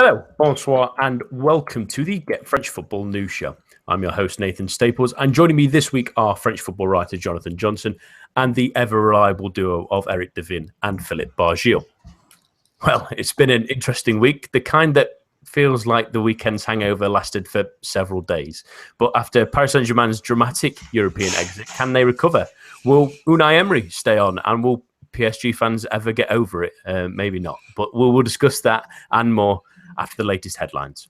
Hello, bonsoir, and welcome to the Get French Football News Show. I'm your host, Nathan Staples, and joining me this week are French football writer Jonathan Johnson and the ever-reliable duo of Eric Devin and Philippe Bargil. Well, it's been an interesting week, the kind that feels like the weekend's hangover lasted for several days. But after Paris Saint-Germain's dramatic European exit, can they recover? Will Unai Emery stay on, and will PSG fans ever get over it? Maybe not, but we'll discuss that and more after the latest headlines.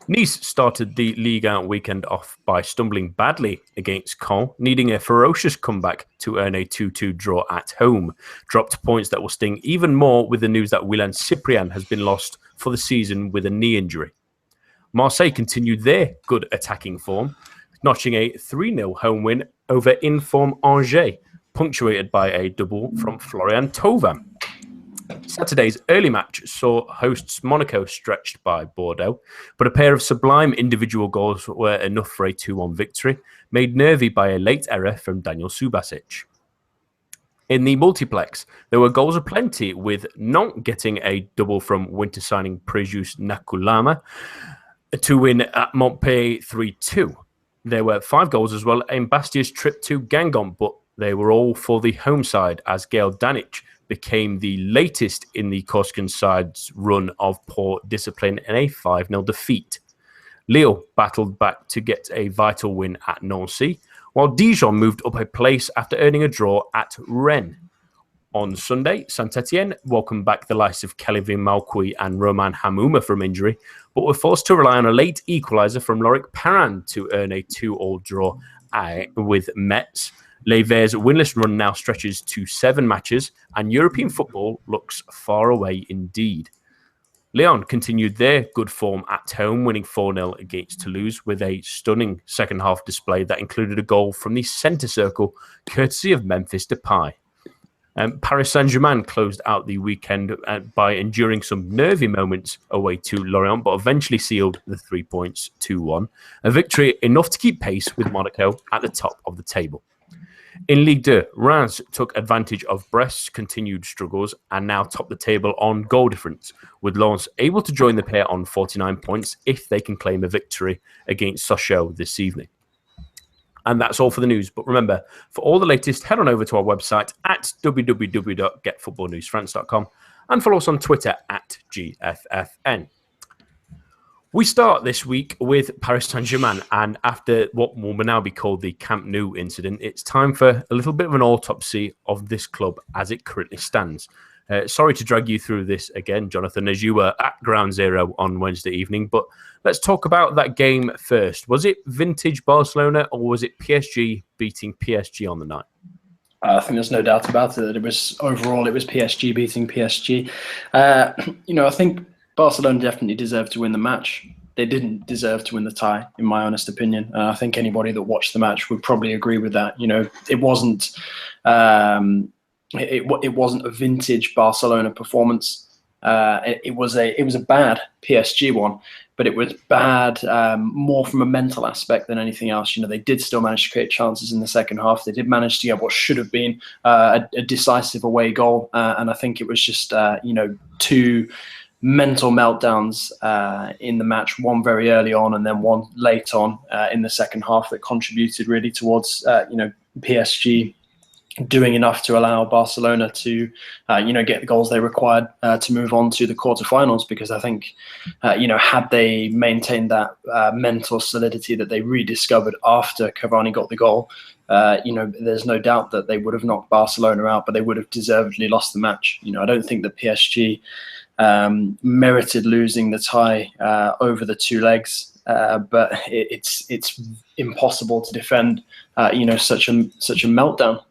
Nice started the Ligue 1 weekend off by stumbling badly against Caen, needing a ferocious comeback to earn a 2-2 draw at home. Dropped points that will sting even more with the news that Willian Cyprien has been lost for the season with a knee injury. Marseille continued their good attacking form, notching a 3-0 home win over in-form Angers, punctuated by a double from Florian Thauvin. Saturday's early match saw hosts Monaco stretched by Bordeaux, but a pair of sublime individual goals were enough for a 2-1 victory, made nervy by a late error from Daniel Subasic. In the multiplex, there were goals aplenty, with Nantes getting a double from winter signing Prejus Nakulama to win at Montpellier 3-2. There were 5 goals as well in Bastia's trip to Guingamp, but they were all for the home side, as Gael Danic became the latest in the Corsican side's run of poor discipline in a 5-0 defeat. Lille battled back to get a vital win at Nancy, while Dijon moved up a place after earning a draw at Rennes. On Sunday, Saint-Etienne welcomed back the likes of Kelvin Malqui and Roman Hamouma from injury, but were forced to rely on a late equaliser from Loic Perrin to earn a 2-2 draw with Metz. Les Verts' winless run now stretches to 7 matches, and European football looks far away indeed. Lyon continued their good form at home, winning 4-0 against Toulouse with a stunning second-half display that included a goal from the centre circle, courtesy of Memphis Depay. Paris Saint-Germain closed out the weekend by enduring some nervy moments away to Lorient, but eventually sealed the 3 points 2-1, a victory enough to keep pace with Monaco at the top of the table. In Ligue 2, Reims took advantage of Brest's continued struggles and now top the table on goal difference, with Lens able to join the pair on 49 points if they can claim a victory against Sochaux this evening. And that's all for the news. But remember, for all the latest, head on over to our website at www.getfootballnewsfrance.com and follow us on Twitter at GFFN. We start this week with Paris Saint-Germain, and after what will now be called the Camp Nou incident, it's time for a little bit of an autopsy of this club as it currently stands. Sorry to drag you through this again, Jonathan, as you were at Ground Zero on Wednesday evening, but let's talk about that game first. Was it vintage Barcelona, or was it PSG beating PSG on the night? I think there's no doubt about it that it was PSG beating PSG. I think Barcelona definitely deserved to win the match. They didn't deserve to win the tie, in my honest opinion. I think anybody that watched the match would probably agree with that. It wasn't it wasn't a vintage Barcelona performance. It was a bad PSG one, but it was bad more from a mental aspect than anything else. They did still manage to create chances in the second half. They did manage to get what should have been a decisive away goal, and I think it was just 2 mental meltdowns in the match, one very early on and then one late on in the second half, that contributed really towards PSG doing enough to allow Barcelona to get the goals they required to move on to the quarterfinals. Because I think had they maintained that mental solidity that they rediscovered after Cavani got the goal, there's no doubt that they would have knocked Barcelona out, but they would have deservedly lost the match. I don't think that PSG merited losing the tie over the 2 legs, but it's impossible to defend such a meltdown.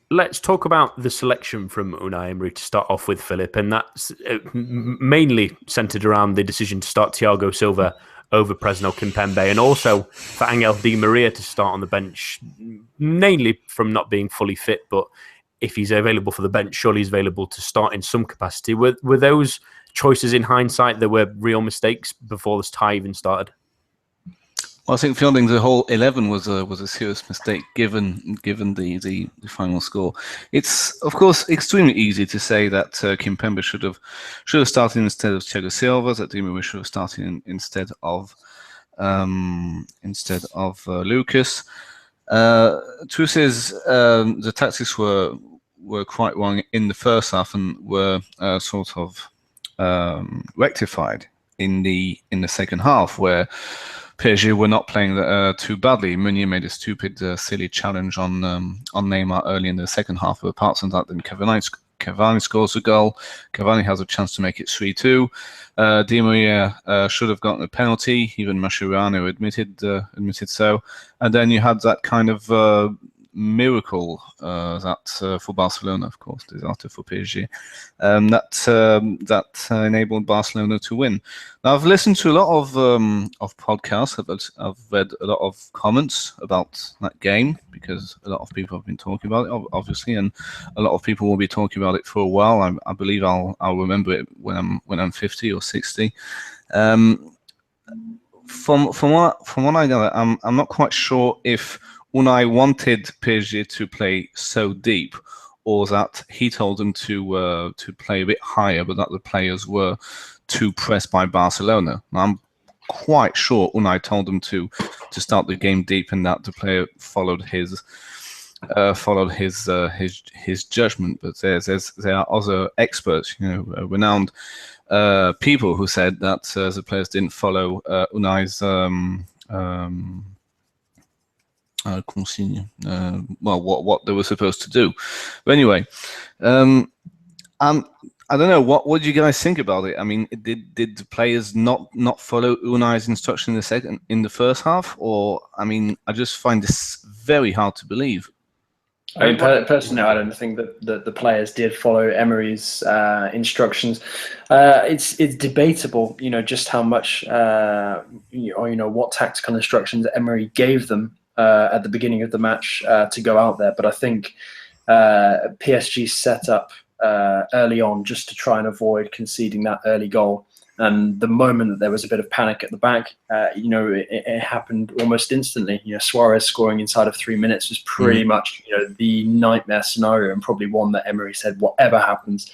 Let's talk about the selection from Unai Emery to start off with, Philip, and that's mainly centred around the decision to start Thiago Silva over Presnel Kimpembe, and also for Angel Di Maria to start on the bench, mainly from not being fully fit, but if he's available for the bench, surely he's available to start in some capacity. Were those choices, in hindsight, there were real mistakes before this tie even started? Well, I think fielding the whole 11 was a serious mistake given the final score. It's of course extremely easy to say that Kimpembe should have started instead of Thiago Silva, that Di Maria should have started instead of Lucas. Truth is, the tactics were quite wrong in the first half and were sort of rectified in the second half, where PSG were not playing too badly. Meunier made a stupid, silly challenge on Neymar early in the second half. But apart from that, then Cavani scores a goal. Cavani has a chance to make it 3-2. Di Maria should have gotten a penalty. Even Mascherano admitted so. And then you had that kind of miracle for Barcelona, of course, disaster for PSG, that enabled Barcelona to win. Now, I've listened to a lot of podcasts. I've read a lot of comments about that game because a lot of people have been talking about it, obviously, and a lot of people will be talking about it for a while. I believe I'll remember it when I'm 50 or 60. From what I know, I'm not quite sure if Unai wanted PSG to play so deep, or that he told them to play a bit higher, but that the players were too pressed by Barcelona. Now, I'm quite sure Unai told them to start the game deep, and that the player followed his judgment. But there are other experts, renowned people who said that the players didn't follow Unai's consigne, what they were supposed to do. But anyway, I don't know. What do you guys think about it? I mean, did the players not follow Unai's instruction in the first half? Or, I mean, I just find this very hard to believe. I mean, personally, I don't think that the players did follow Emery's instructions. It's debatable, just how much, what tactical instructions Emery gave them at the beginning of the match to go out there. But I think PSG set up early on just to try and avoid conceding that early goal. And the moment that there was a bit of panic at the back, it happened almost instantly. Suarez scoring inside of 3 minutes was pretty much, the nightmare scenario, and probably one that Emery said, whatever happens,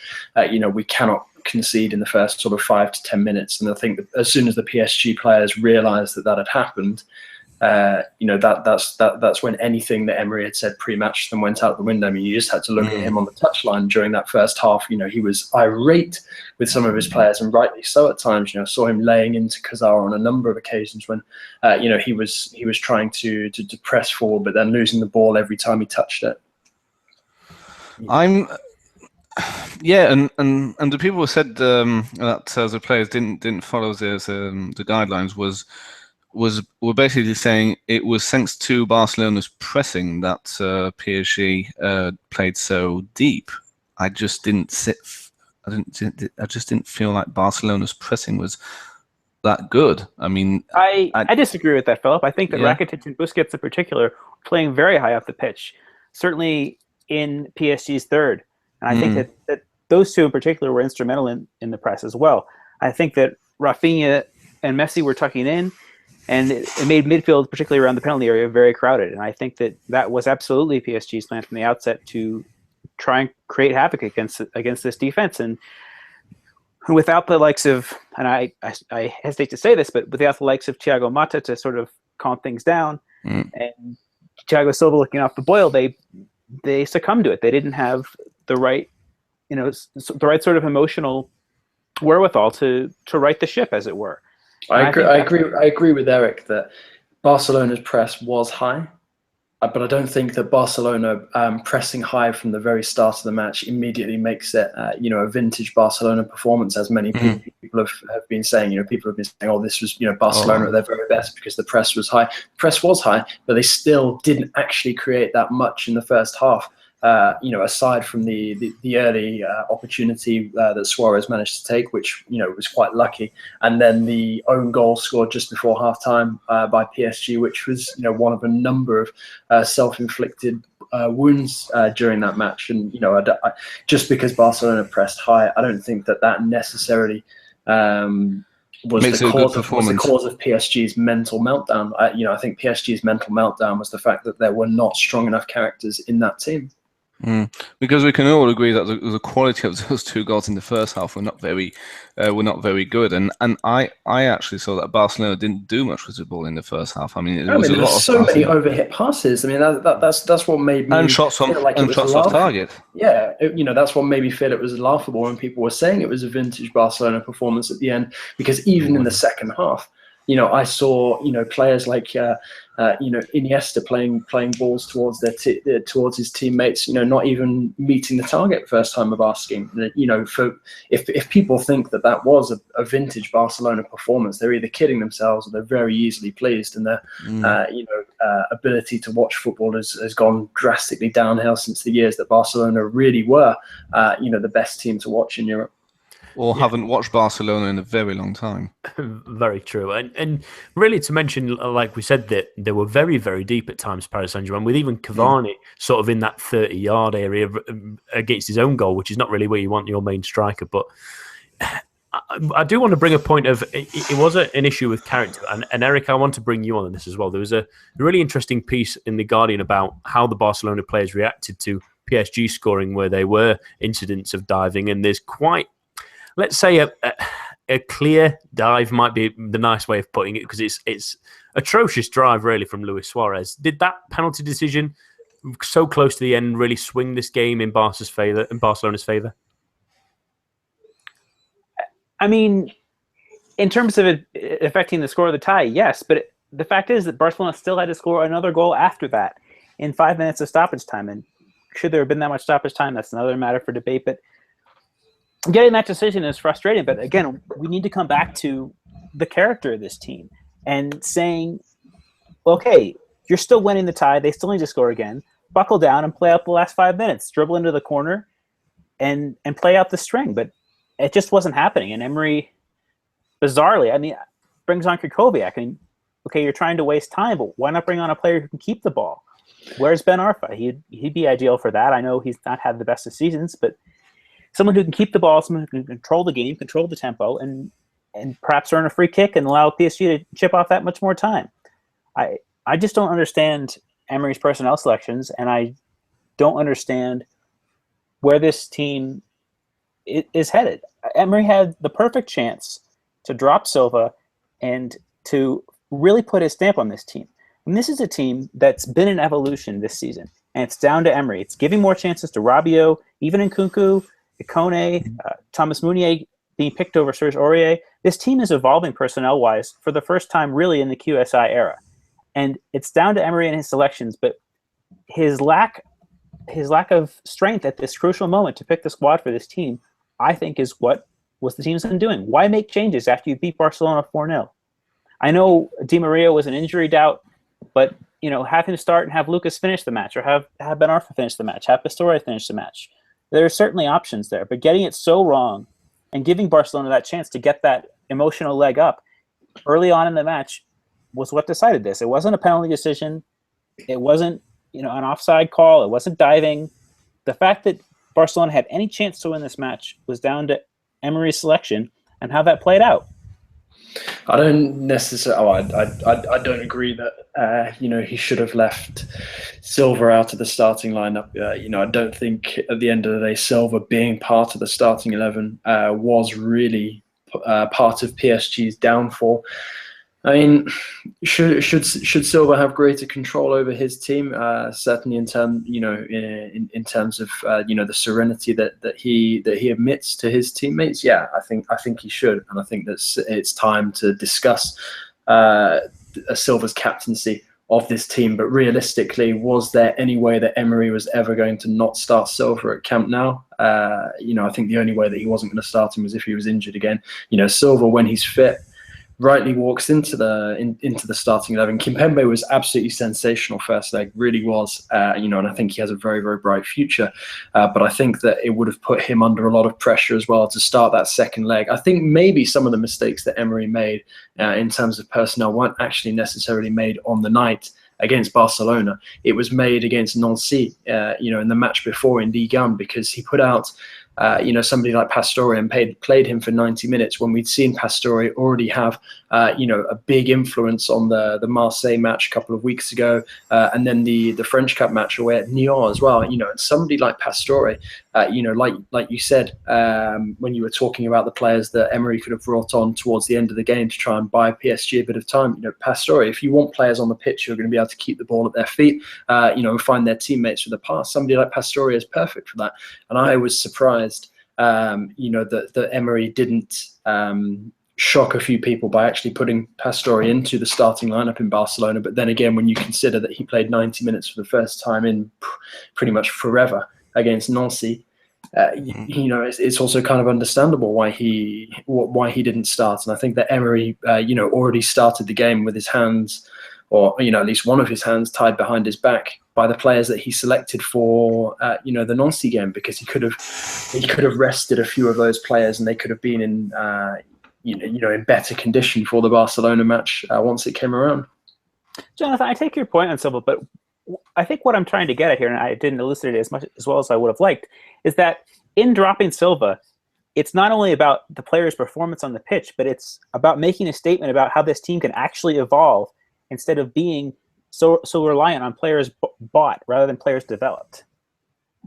we cannot concede in the first sort of 5 to 10 minutes. And I think that as soon as the PSG players realised that had happened, that's when anything that Emery had said pre-match then went out the window. I mean, you just had to look at him on the touchline during that first half. He was irate with some of his players, and rightly so at times. Saw him laying into Cazorla on a number of occasions when, he was trying to press forward, but then losing the ball every time he touched it. And the people who said that the players didn't follow the guidelines were basically saying it was thanks to Barcelona's pressing that PSG played so deep. I just didn't feel like Barcelona's pressing was that good. I mean, I disagree with that, Philip. I think that Rakitic and Busquets in particular playing very high up the pitch, certainly in PSG's third. And I think that those two in particular were instrumental in the press as well. I think that Rafinha and Messi were tucking in, and it made midfield, particularly around the penalty area, very crowded. And I think that was absolutely PSG's plan from the outset to try and create havoc against this defense. And without the likes of, and I hesitate to say this, but without the likes of Thiago Motta to sort of calm things down, and Thiago Silva looking off the boil, they succumbed to it. They didn't have the right sort of emotional wherewithal to right the ship, as it were. I agree with Eric that Barcelona's press was high, but I don't think that Barcelona pressing high from the very start of the match immediately makes it a vintage Barcelona performance, as many people have been saying. People have been saying, "Oh, this was Barcelona at their very best because the press was high." The press was high, but they still didn't actually create that much in the first half. Aside from the early opportunity that Suarez managed to take, which was quite lucky, and then the own goal scored just before halftime by PSG, which was one of a number of self-inflicted wounds during that match. And just because Barcelona pressed high, I don't think that necessarily was the cause of PSG's mental meltdown. I think PSG's mental meltdown was the fact that there were not strong enough characters in that team. Because we can all agree that the quality of those 2 goals in the first half were not very good, and I actually saw that Barcelona didn't do much with the ball in the first half. I mean, there were so many overhit passes. I mean, that's what made me shots feel like it was off target. Yeah, that's what made me feel it was laughable when people were saying it was a vintage Barcelona performance at the end, because even in the second half, I saw players like Iniesta playing balls towards towards his teammates. Not even meeting the target first time of asking. If people think that was a vintage Barcelona performance, they're either kidding themselves or they're very easily pleased, and their ability to watch football has gone drastically downhill since the years that Barcelona really were the best team to watch in Europe. Or haven't watched Barcelona in a very long time. Very true. And really, to mention, like we said, that they were very, very deep at times, Paris Saint-Germain, with even Cavani sort of in that 30-yard area against his own goal, which is not really where you want your main striker. But I do want to bring a point of, it was an issue with character. And Eric, I want to bring you on this as well. There was a really interesting piece in The Guardian about how the Barcelona players reacted to PSG scoring, where there were incidents of diving, and there's quite... Let's say a clear dive might be the nice way of putting it, because it's atrocious drive really from Luis Suarez. Did that penalty decision so close to the end really swing this game in Barca's favor, in Barcelona's favor? I mean, in terms of it affecting the score of the tie, yes. But the fact is that Barcelona still had to score another goal after that in 5 minutes of stoppage time. And should there have been that much stoppage time? That's another matter for debate. But getting that decision is frustrating, but again, we need to come back to the character of this team and saying, okay, you're still winning the tie. They still need to score again. Buckle down and play out the last 5 minutes. Dribble into the corner and play out the string. But it just wasn't happening. And Emery, bizarrely, brings on Krikoviak. Okay, you're trying to waste time, but why not bring on a player who can keep the ball? Where's Ben Arfa? He'd be ideal for that. I know he's not had the best of seasons, but someone who can keep the ball, someone who can control the game, control the tempo, and perhaps earn a free kick and allow PSG to chip off that much more time. I just don't understand Emery's personnel selections, and I don't understand where this team is headed. Emery had the perfect chance to drop Silva and to really put his stamp on this team. And this is a team that's been in evolution this season, and it's down to Emery. It's giving more chances to Rabiot, even Nkunku, Ikone, Thomas Meunier being picked over Serge Aurier. This team is evolving personnel-wise for the first time really in the QSI era. And it's down to Emery and his selections, but his lack of strength at this crucial moment to pick the squad for this team, I think, is what was the team's undoing. Why make changes after you beat Barcelona 4-0? I know Di Maria was an injury doubt, but have him start and have Lucas finish the match, or have Ben Arfa finish the match, have Pastore finish the match. There are certainly options there, but getting it so wrong and giving Barcelona that chance to get that emotional leg up early on in the match was what decided this. It wasn't a penalty decision. It wasn't, an offside call. It wasn't diving. The fact that Barcelona had any chance to win this match was down to Emery's selection and how that played out. I don't necessarily. I don't agree that he should have left Silva out of the starting lineup. I don't think at the end of the day Silva being part of the starting 11 was really part of PSG's downfall. I mean, should Silva have greater control over his team? Certainly in terms of the serenity that he admits to his teammates. Yeah, I think he should, and I think that it's time to discuss Silva's captaincy of this team. But realistically, was there any way that Emery was ever going to not start Silva at Camp Nou? I think the only way that he wasn't going to start him was if he was injured again. Silva, when he's fit, rightly walks into the starting 11. Kimpembe was absolutely sensational first leg, really was, and I think he has a very, very bright future. But I think that it would have put him under a lot of pressure as well to start that second leg. I think maybe some of the mistakes that Emery made in terms of personnel weren't actually necessarily made on the night against Barcelona. It was made against Nancy, in the match before in Ligue 1, because he put out somebody like Pastore and played him for 90 minutes when we'd seen Pastore already have, a big influence on the Marseille match a couple of weeks ago, and then the French Cup match away at Nyon as well. And somebody like Pastore, like you said, when you were talking about the players that Emery could have brought on towards the end of the game to try and buy PSG a bit of time. Pastore, if you want players on the pitch who are going to be able to keep the ball at their feet, and find their teammates for the pass, somebody like Pastore is perfect for that. And I was surprised, that Emery didn't shock a few people by actually putting Pastore into the starting lineup in Barcelona. But then again, when you consider that he played 90 minutes for the first time in pretty much forever against Nancy, it's also kind of understandable why he didn't start. And I think that Emery, already started the game with his hands, or at least one of his hands, tied behind his back by the players that he selected for the Nancy game, because he could have rested a few of those players and they could have been in in better condition for the Barcelona match once it came around. Jonathan, I take your point on Silva, but I think what I'm trying to get at here, and I didn't elucidate it as well as I would have liked, is that in dropping Silva, it's not only about the player's performance on the pitch, but it's about making a statement about how this team can actually evolve instead of being so reliant on players bought rather than players developed.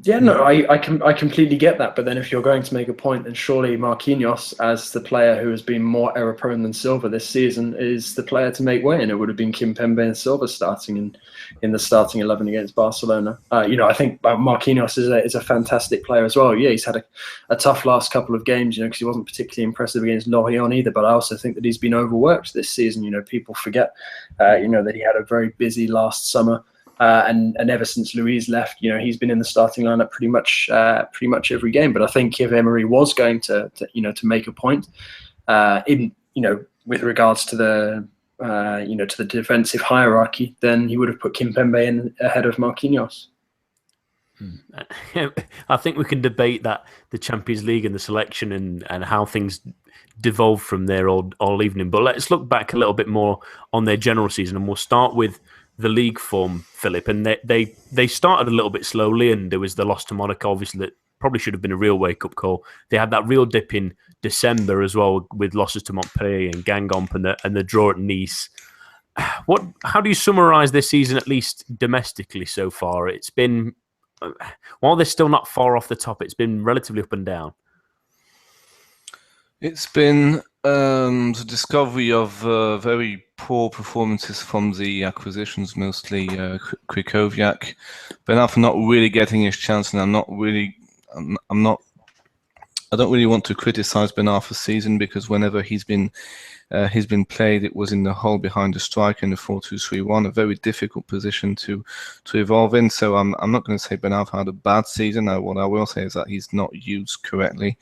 Yeah, no, I completely get that. But then if you're going to make a point, then surely Marquinhos, as the player who has been more error-prone than Silva this season, is the player to make way. And it would have been Kimpembe and Silva starting in the starting 11 against Barcelona. I think Marquinhos is a fantastic player as well. Yeah, he's had a tough last couple of games, because he wasn't particularly impressive against Lorient either. But I also think that he's been overworked this season. People forget, that he had a very busy last summer. And ever since Luis left, he's been in the starting lineup pretty much every game. But I think if Emery was going to make a point, with regards to the to the defensive hierarchy, then he would have put Kimpembe in ahead of Marquinhos. I think we can debate that, the Champions League and the selection and how things devolved from there all evening. But let's look back a little bit more on their general season, and we'll start with the league form, Philip. And they started a little bit slowly, and there was the loss to Monaco, obviously, that probably should have been a real wake-up call. They had that real dip in December as well, with losses to Montpellier and Guingamp and the draw at Nice. How do you summarise this season, at least domestically so far? It's been, while they're still not far off the top, it's been relatively up and down. It's been the discovery of very poor performances from the acquisitions, mostly Krychowiak. Ben Arfa not really getting his chance, and I don't really want to criticize Ben Arfa's season, because whenever he's been played, it was in the hole behind the striker in the 4-2-3-1, a very difficult position to evolve in. So I'm not going to say Ben Arfa had a bad season. What I will say is that he's not used correctly.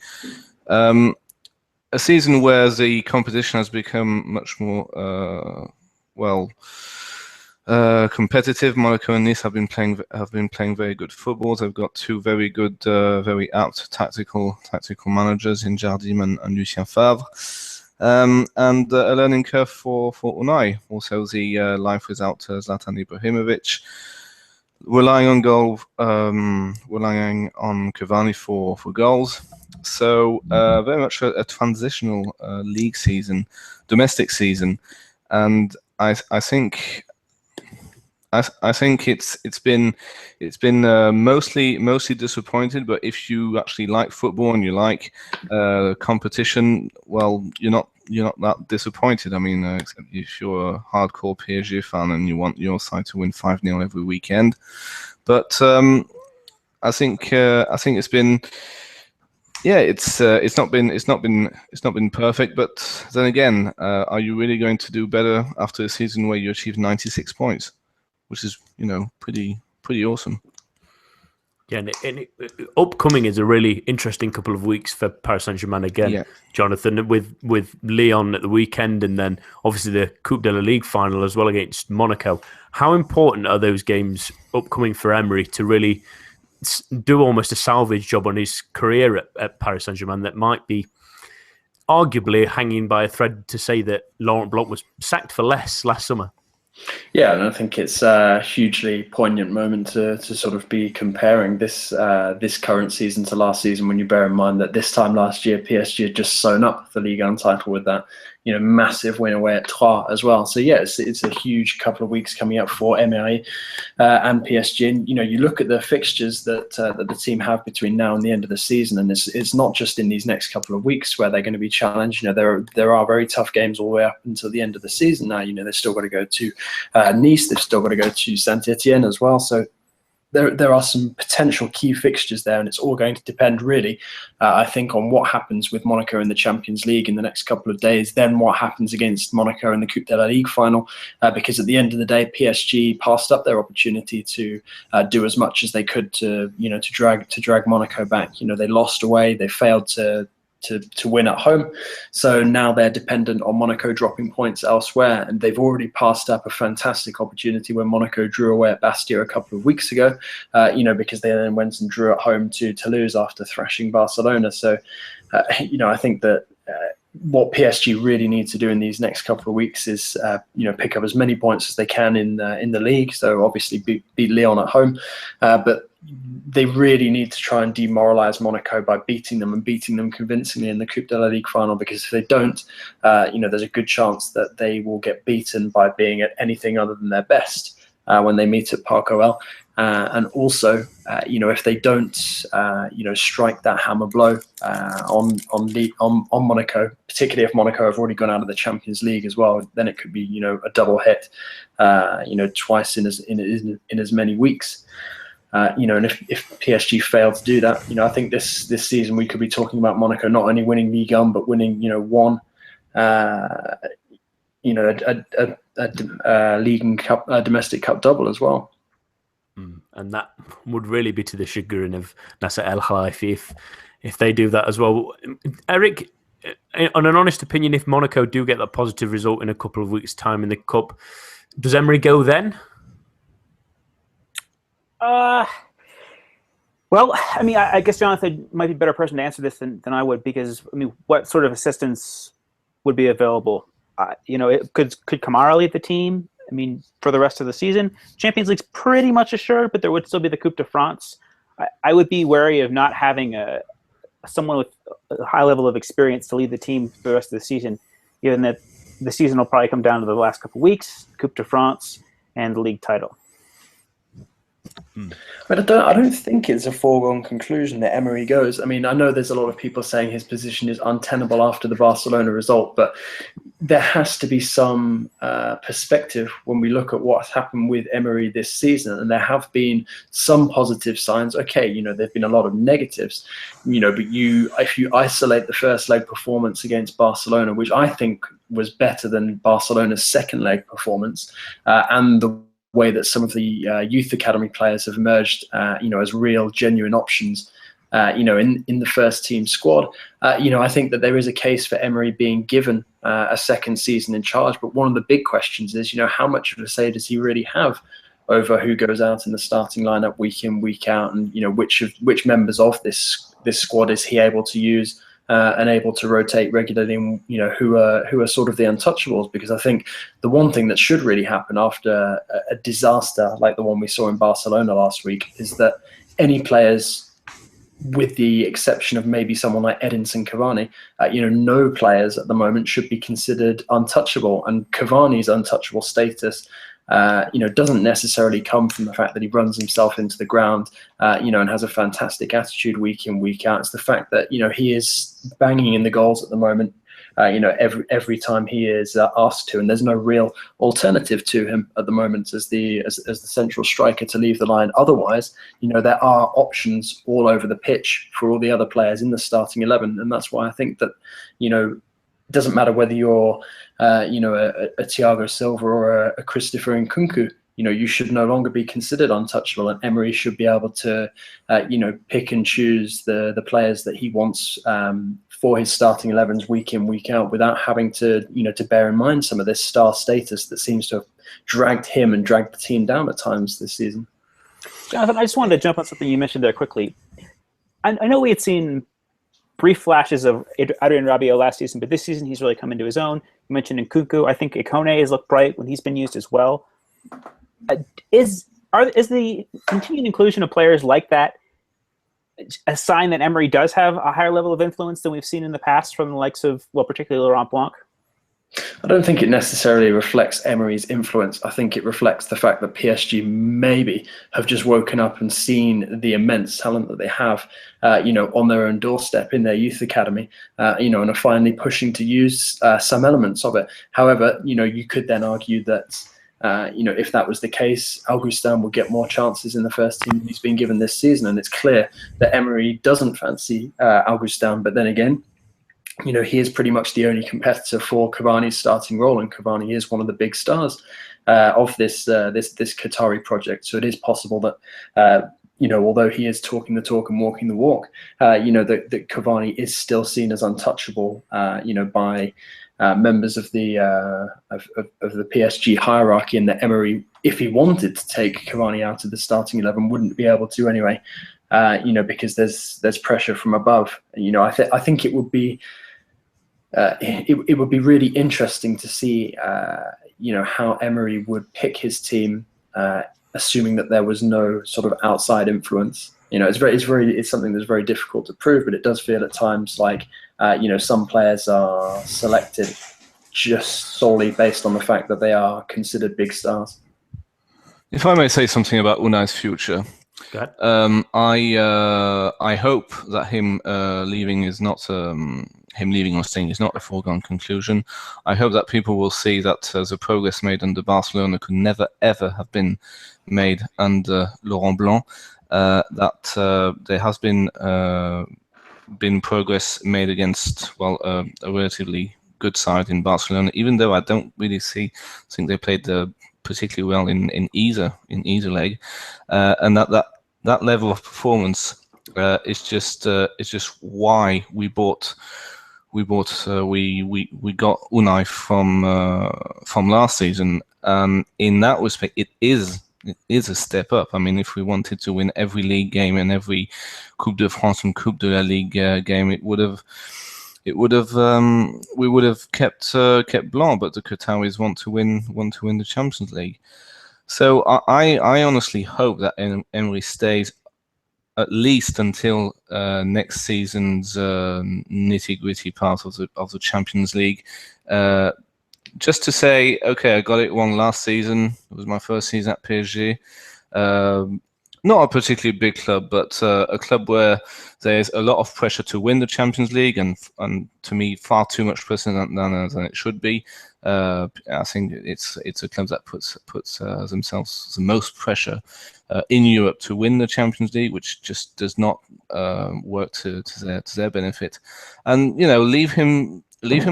A season where the competition has become much more competitive. Monaco and Nice have been playing very good football. They've got two very good, very apt tactical managers in Jardim and Lucien Favre, and a learning curve for Unai. Also, the life without Zlatan Ibrahimovic. Relying on Cavani for goals. So very much a transitional league season, domestic season, and I think it's been mostly disappointed. But if you actually like football and you like competition, well, you're not that disappointed. I mean, except if you're a hardcore PSG fan and you want your side to win 5-0 every weekend. But I think it's been. Yeah, it's not been perfect, but then again, are you really going to do better after a season where you achieved 96 points, which is pretty awesome? Yeah, and upcoming is a really interesting couple of weeks for Paris Saint-Germain again, yeah. Jonathan, with Lyon at the weekend, and then obviously the Coupe de la Ligue final as well against Monaco. How important are those games upcoming for Emery to really do almost a salvage job on his career at Paris Saint-Germain that might be arguably hanging by a thread to say that Laurent Blanc was sacked for less last summer? Yeah, and I think it's a hugely poignant moment to sort of be comparing this current season to last season, when you bear in mind that this time last year PSG had just sewn up the Ligue 1 title with that massive win away at Troyes as well. So yeah, it's a huge couple of weeks coming up for Emery and PSG. And you look at the fixtures that the team have between now and the end of the season, and it's not just in these next couple of weeks where they're going to be challenged. There are very tough games all the way up until the end of the season. Now they've still got to go to Nice, they've still got to go to Saint-Etienne as well. So there are some potential key fixtures there, and it's all going to depend really, I think, on what happens with Monaco in the Champions League in the next couple of days, then what happens against Monaco in the Coupe de la Ligue final, because at the end of the day, PSG passed up their opportunity to do as much as they could to drag Monaco back. They lost away, they failed to win at home. So now they're dependent on Monaco dropping points elsewhere, and they've already passed up a fantastic opportunity when Monaco drew away at Bastia a couple of weeks ago, because they then went and drew at home to Toulouse after thrashing Barcelona. So, I think that what PSG really need to do in these next couple of weeks is, pick up as many points as they can in the league. So obviously beat Lyon at home, but they really need to try and demoralize Monaco by beating them convincingly in the Coupe de la Ligue final, because if they don't, there's a good chance that they will get beaten by being at anything other than their best when they meet at Parc OL. And also, if they don't, strike that hammer blow on Monaco, particularly if Monaco have already gone out of the Champions League as well, then it could be, a double hit, twice in as many weeks. And if PSG fail to do that, I think this season we could be talking about Monaco not only winning Ligue 1 but winning, one, a League and Cup, domestic cup double as well. And that would really be to the chagrin of Nasser El Khelaifi if they do that as well. Eric, on an honest opinion, if Monaco do get that positive result in a couple of weeks' time in the Cup, does Emery go then? Well, I mean, I guess Jonathan might be a better person to answer this than I would, because I mean, what sort of assistance would be available? Could Kamara lead the team? I mean, for the rest of the season, Champions League's pretty much assured, but there would still be the Coupe de France. I would be wary of not having someone with a high level of experience to lead the team for the rest of the season, given that the season will probably come down to the last couple of weeks, Coupe de France, and the league title. But I don't think it's a foregone conclusion that Emery goes. I mean, I know there's a lot of people saying his position is untenable after the Barcelona result, but there has to be some perspective when we look at what's happened with Emery this season, and there have been some positive signs. Okay, there've been a lot of negatives, but if you isolate the first leg performance against Barcelona, which I think was better than Barcelona's second leg performance, and the way that some of the youth academy players have emerged, as real, genuine options, in the first team squad. I think that there is a case for Emery being given a second season in charge. But one of the big questions is, how much of a say does he really have over who goes out in the starting lineup week in, week out, and which members of this squad is he able to use and able to rotate regularly, and who are sort of the untouchables. Because I think the one thing that should really happen after a disaster like the one we saw in Barcelona last week is that any players, with the exception of maybe someone like Edinson Cavani, no players at the moment should be considered untouchable. And Cavani's untouchable status doesn't necessarily come from the fact that he runs himself into the ground, and has a fantastic attitude week in, week out. It's the fact that, he is banging in the goals at the moment, every time he is asked to, and there's no real alternative to him at the moment as the central striker to leave the line. Otherwise, there are options all over the pitch for all the other players in the starting 11, and that's why I think that, it doesn't matter whether you're, a Thiago Silva or a Christopher Nkunku. You should no longer be considered untouchable, and Emery should be able to, pick and choose the players that he wants for his starting 11s week in, week out, without having to, to bear in mind some of this star status that seems to have dragged him and dragged the team down at times this season. Jonathan, I just wanted to jump on something you mentioned there quickly. I know we had seen brief flashes of Adrien Rabiot last season, but this season he's really come into his own. You mentioned Nkunku. I think Ikone has looked bright when he's been used as well. Is the continued inclusion of players like that a sign that Emery does have a higher level of influence than we've seen in the past from the likes of, well, particularly Laurent Blanc? I don't think it necessarily reflects Emery's influence. I think it reflects the fact that PSG maybe have just woken up and seen the immense talent that they have, on their own doorstep in their youth academy, and are finally pushing to use some elements of it. However, you could then argue that, if that was the case, Augustin will get more chances in the first team he's been given this season. And it's clear that Emery doesn't fancy Augustin. But then again, he is pretty much the only competitor for Cavani's starting role, and Cavani is one of the big stars of this Qatari project. So it is possible that, although he is talking the talk and walking the walk, that Cavani is still seen as untouchable, by members of the PSG hierarchy, and that Emery, if he wanted to take Cavani out of the starting 11, wouldn't be able to anyway, because there's pressure from above. I think it would be. It would be really interesting to see, how Emery would pick his team, assuming that there was no sort of outside influence. It's something that's very difficult to prove, but it does feel at times like, some players are selected just solely based on the fact that they are considered big stars. If I may say something about Unai's future. Go ahead. I hope that him leaving is not him leaving or staying is not a foregone conclusion. I hope that people will see that the progress made under Barcelona could never ever have been made under Laurent Blanc. That there has been progress made against a relatively good side in Barcelona, even though I don't really think they played particularly well in either leg, and that level of performance is just why we got Unai from last season. In that respect, it is a step up. I mean, if we wanted to win every league game and every Coupe de France and Coupe de la Ligue game, we would have kept Blanc, but the Qataris want to win the Champions League. So I honestly hope that Emery stays at least until next season's nitty-gritty part of the Champions League. Just to say, okay, I got it wrong last season. It was my first season at PSG. Not a particularly big club, but a club where there's a lot of pressure to win the Champions League, and to me, far too much pressure than it should be. I think it's a club that puts themselves the most pressure in Europe to win the Champions League, which just does not work to their benefit. And leave him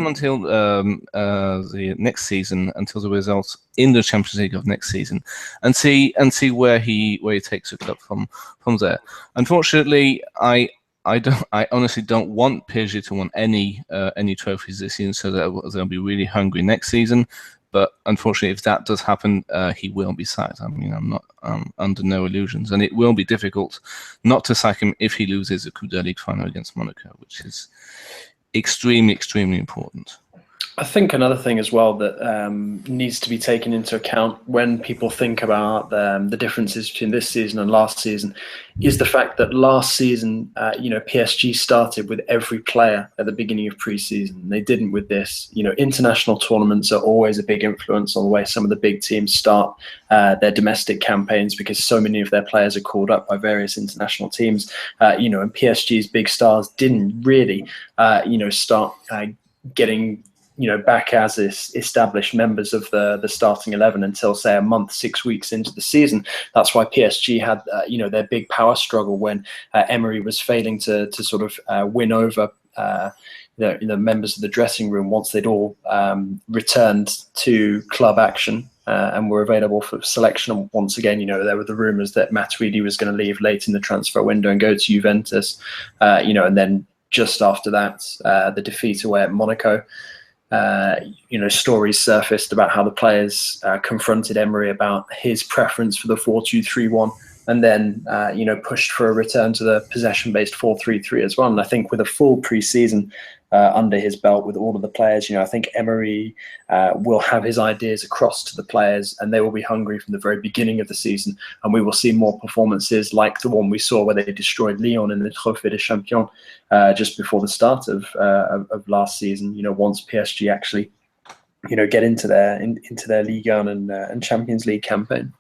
until the next season, until the results in the Champions League of next season, and see where he takes the club from there. Unfortunately, I honestly don't want PSG to win any trophies this season, so that they'll be really hungry next season. But unfortunately, if that does happen, he will be sacked. I mean, I'm under no illusions, and it will be difficult not to sack him if he loses the Coupe de la Ligue final against Monaco, which is extremely, extremely important. I think another thing as well that needs to be taken into account when people think about the differences between this season and last season is the fact that last season, PSG started with every player at the beginning of pre-season. They didn't with this. International tournaments are always a big influence on the way some of the big teams start their domestic campaigns, because so many of their players are called up by various international teams. And PSG's big stars didn't really, start getting back as established members of the starting 11 until, say, a month, 6 weeks into the season. That's why PSG had, their big power struggle when Emery was failing to sort of win over the members of the dressing room once they'd all returned to club action and were available for selection. And once again, there were the rumours that Matuidi was going to leave late in the transfer window and go to Juventus, and then just after that, the defeat away at Monaco. Stories surfaced about how the players confronted Emery about his preference for the 4-2-3-1 and then pushed for a return to the possession-based 4-3-3 as well. And I think with a full pre-season under his belt with all of the players, I think Emery will have his ideas across to the players, and they will be hungry from the very beginning of the season. And we will see more performances like the one we saw where they destroyed Lyon in the Trophée des Champions just before the start of last season. Once PSG actually get into their Ligue 1 and Champions League campaign.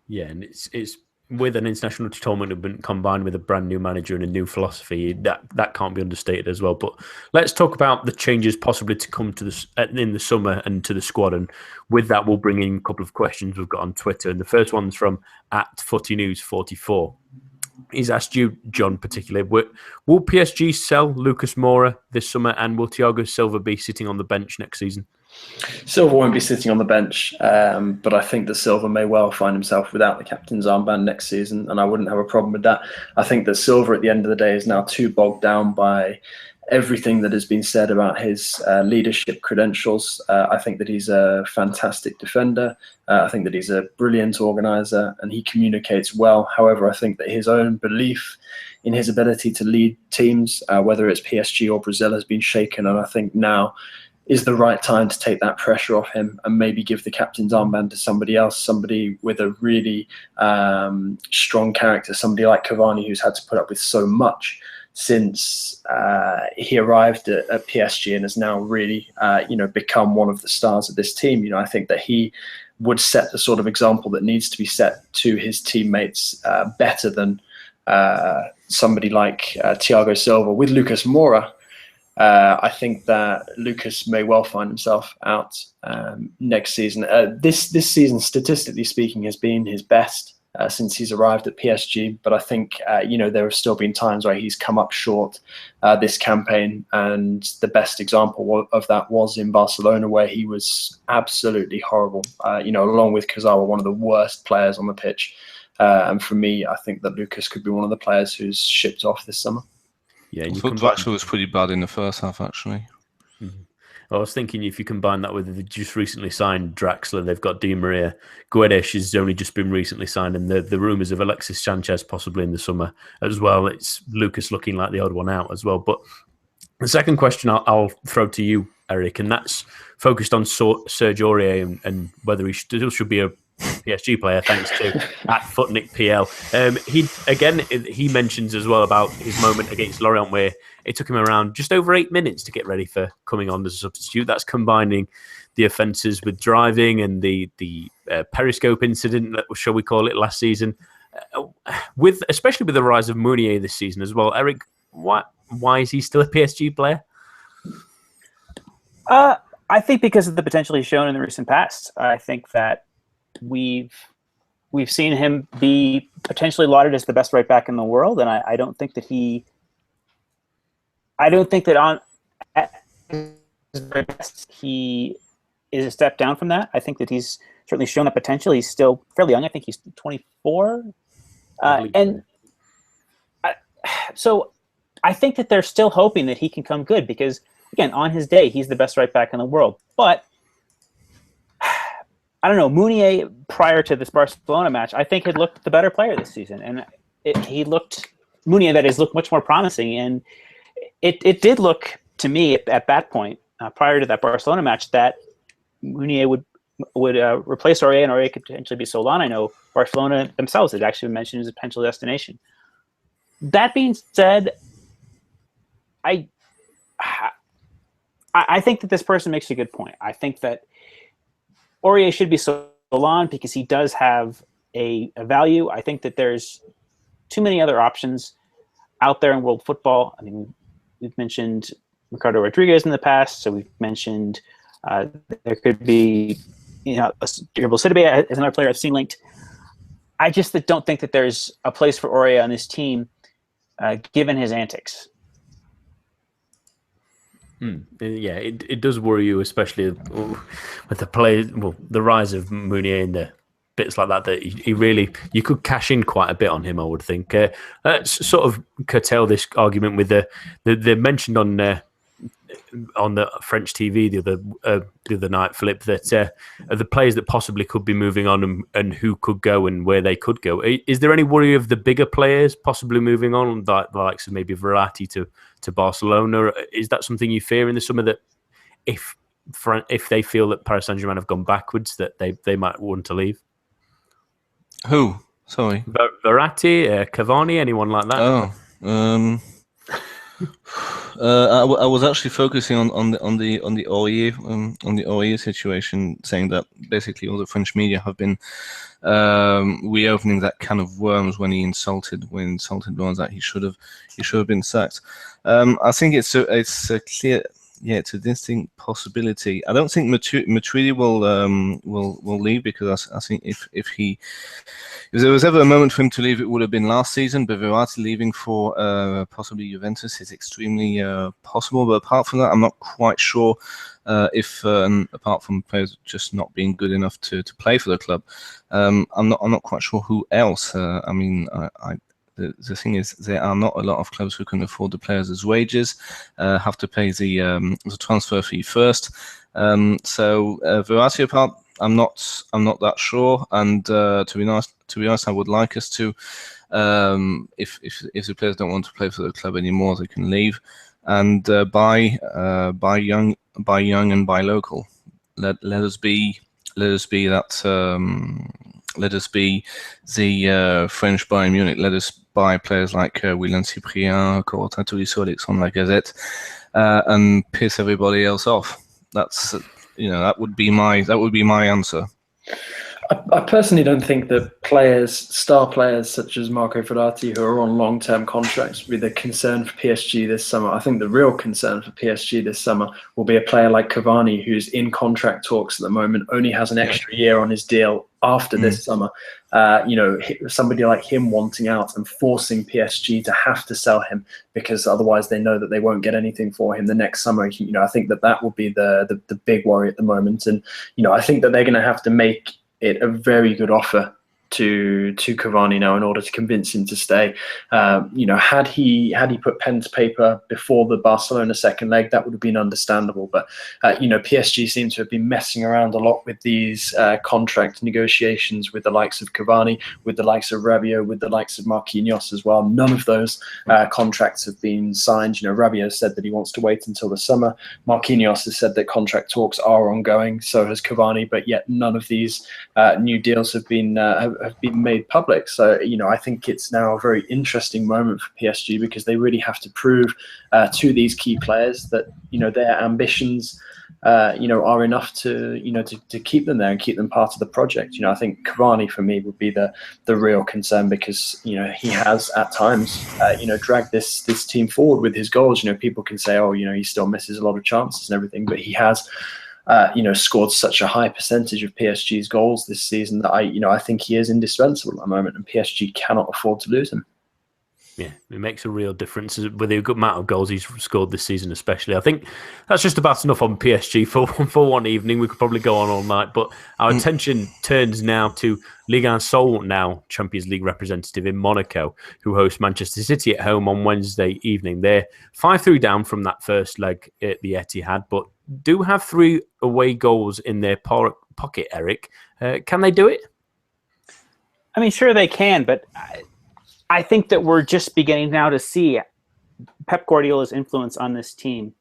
Yeah, and it's with an international tournament combined with a brand new manager and a new philosophy, that can't be understated as well. But let's talk about the changes possibly to come in the summer and to the squad. And with that, we'll bring in a couple of questions we've got on Twitter. And the first one's from @FootyNews44. He's asked you, John, particularly, will PSG sell Lucas Moura this summer, and will Thiago Silva be sitting on the bench next season? Silva won't be sitting on the bench, but I think that Silva may well find himself without the captain's armband next season, and I wouldn't have a problem with that. I think that Silva, at the end of the day, is now too bogged down by everything that has been said about his leadership credentials. I think that he's a fantastic defender. I think that he's a brilliant organizer, and he communicates well. However, I think that his own belief in his ability to lead teams, whether it's PSG or Brazil, has been shaken, and I think now is the right time to take that pressure off him and maybe give the captain's armband to somebody else, somebody with a really strong character, somebody like Cavani, who's had to put up with so much since he arrived at PSG and has now really become one of the stars of this team. I think that he would set the sort of example that needs to be set to his teammates better than somebody like Thiago Silva. With Lucas Moura, I think that Lucas may well find himself out next season. This season, statistically speaking, has been his best since he's arrived at PSG. But I think there have still been times where he's come up short this campaign, and the best example of that was in Barcelona, where he was absolutely horrible. Along with Kurzawa, one of the worst players on the pitch. And for me, I think that Lucas could be one of the players who's shipped off this summer. Yeah, I thought Draxler was pretty bad in the first half, actually. Mm-hmm. I was thinking if you combine that with the just recently signed Draxler, they've got Di Maria. Guedes has only just been recently signed, and the rumours of Alexis Sanchez possibly in the summer as well. It's Lucas looking like the odd one out as well. But the second question I'll throw to you, Eric, and that's focused on Serge Aurier and whether he still should be a PSG player, thanks to @FootnickPL. He mentions as well about his moment against Lorient, where it took him around just over 8 minutes to get ready for coming on as a substitute. That's combining the offences with driving and the Periscope incident, shall we call it, last season. Especially with the rise of Meunier this season as well. Eric, why is he still a PSG player? I think because of the potential he's shown in the recent past. I think that we've seen him be potentially lauded as the best right back in the world, and I don't think that on at his very best he is a step down from that. I think that he's certainly shown that potential. He's still fairly young. I think he's 24, so I think that they're still hoping that he can come good because, again, on his day, he's the best right back in the world. But I don't know, Meunier, prior to this Barcelona match, I think had looked the better player this season. And Meunier, that is, looked much more promising. And it did look to me at that point, prior to that Barcelona match, that Meunier would replace Aurier, and Aurier could potentially be Solana. I know Barcelona themselves had actually mentioned as a potential destination. That being said, I think that this person makes a good point. I think that Aurier should be Solana because he does have a value. I think that there's too many other options out there in world football. I mean, we've mentioned Ricardo Rodriguez in the past, so we've mentioned there could be, Dribble Sidibe as another player I've seen linked. I just don't think that there's a place for Aurier on this team, given his antics. Yeah, it does worry you, especially with the rise of Meunier and the bits like that. That he really, you could cash in quite a bit on him, I would think. Let's sort of curtail this argument with the mentioned on on the French TV the other night, Philip, that the players that possibly could be moving on and who could go and where they could go. Is there any worry of the bigger players possibly moving on, like the likes of maybe Verratti to Barcelona? Is that something you fear in the summer, that if they feel that Paris Saint-Germain have gone backwards, that they might want to leave? Who? Sorry. Verratti, Cavani, anyone like that? Oh. I was actually focusing on the Aurier situation, saying that basically all the French media have been reopening that can of worms when he insulted Lawrence, that he should have been sacked. I think it's a clear. Yeah, it's a distinct possibility. I don't think Matuidi will leave, because I think if there was ever a moment for him to leave, it would have been last season. But Verratti leaving for possibly Juventus is extremely possible. But apart from that, I'm not quite sure if apart from players just not being good enough to play for the club, I'm not quite sure who else. I mean, the thing is, there are not a lot of clubs who can afford the players' wages, have to pay the transfer fee first. So Verratti apart, I'm not that sure. And to be honest, I would like us to, if the players don't want to play for the club anymore, they can leave and buy young and buy local. Let us be that. Let us be the French Bayern Munich. Let us buy players like Willian Cyprien, Corentin Tolisso, Alexandre Lacazette, and piss everybody else off. That's that would be my answer. I personally don't think that star players such as Marco Verratti, who are on long-term contracts, will be the concern for PSG this summer. I think the real concern for PSG this summer will be a player like Cavani, who's in contract talks at the moment, only has an extra year on his deal after this summer. Somebody like him wanting out and forcing PSG to have to sell him, because otherwise they know that they won't get anything for him the next summer. I think that will be the big worry at the moment. And, I think that they're going to have to make it a very good offer to Cavani now in order to convince him to stay. Had he put pen to paper before the Barcelona second leg, that would have been understandable. But PSG seem to have been messing around a lot with these contract negotiations with the likes of Cavani, with the likes of Rabiot, with the likes of Marquinhos as well. None of those contracts have been signed. Rabiot said that he wants to wait until the summer. Marquinhos has said that contract talks are ongoing. So has Cavani, but yet none of these new deals have been made public. So, I think it's now a very interesting moment for PSG, because they really have to prove to these key players that, their ambitions, are enough to keep them there and keep them part of the project. I think Cavani for me would be the real concern, because, he has at times, dragged this team forward with his goals. People can say, oh, he still misses a lot of chances and everything, but he has scored such a high percentage of PSG's goals this season that I think he is indispensable at the moment, and PSG cannot afford to lose him. Yeah, it makes a real difference with the good amount of goals he's scored this season, especially. I think that's just about enough on PSG for one evening. We could probably go on all night, but our attention turns now to Ligue 1 Seoul, now Champions League representative in Monaco, who host Manchester City at home on Wednesday evening. They're 5-3 down from that first leg at the Etihad, but do have 3 away goals in their pocket, Eric. Can they do it? I mean, sure they can, but I think that we're just beginning now to see Pep Guardiola's influence on this team.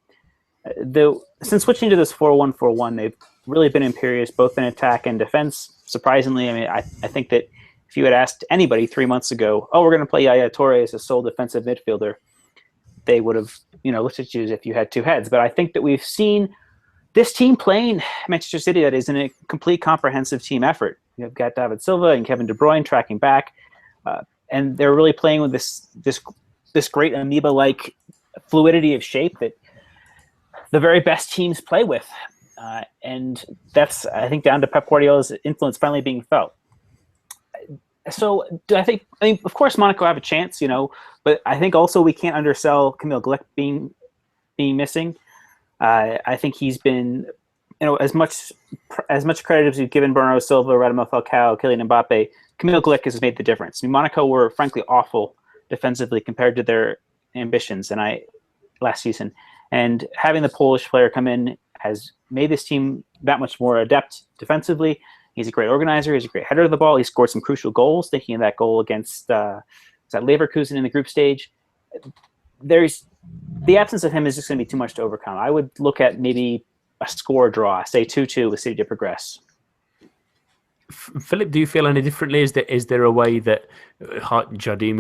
Since switching to this 4-1-4-1, they've really been imperious, both in attack and defense. Surprisingly, I mean, I think that if you had asked anybody 3 months ago, oh, we're going to play Yaya Toure as a sole defensive midfielder, they would have, looked at you as if you had 2 heads. But I think that we've seen this team playing Manchester City that is in a complete comprehensive team effort. You've got David Silva and Kevin De Bruyne tracking back, and they're really playing with this great amoeba-like fluidity of shape that the very best teams play with. And that's, I think, down to Pep Guardiola's influence finally being felt. So I mean, of course, Monaco have a chance, but I think also we can't undersell Camille Glick being missing. I think he's been, as much credit as we've given Bernardo Silva, Radamel Falcao, Kylian Mbappe, Camille Glick has made the difference. I mean, Monaco were frankly awful defensively compared to their ambitions last season. And having the Polish player come in has made this team that much more adept defensively. He's a great organizer. He's a great header of the ball. He scored some crucial goals, thinking of that goal against Leverkusen in the group stage. The absence of him is just going to be too much to overcome. I would look at maybe a score draw, say 2-2 with City to progress. Philip, do you feel any differently? Is there a way that Jardim,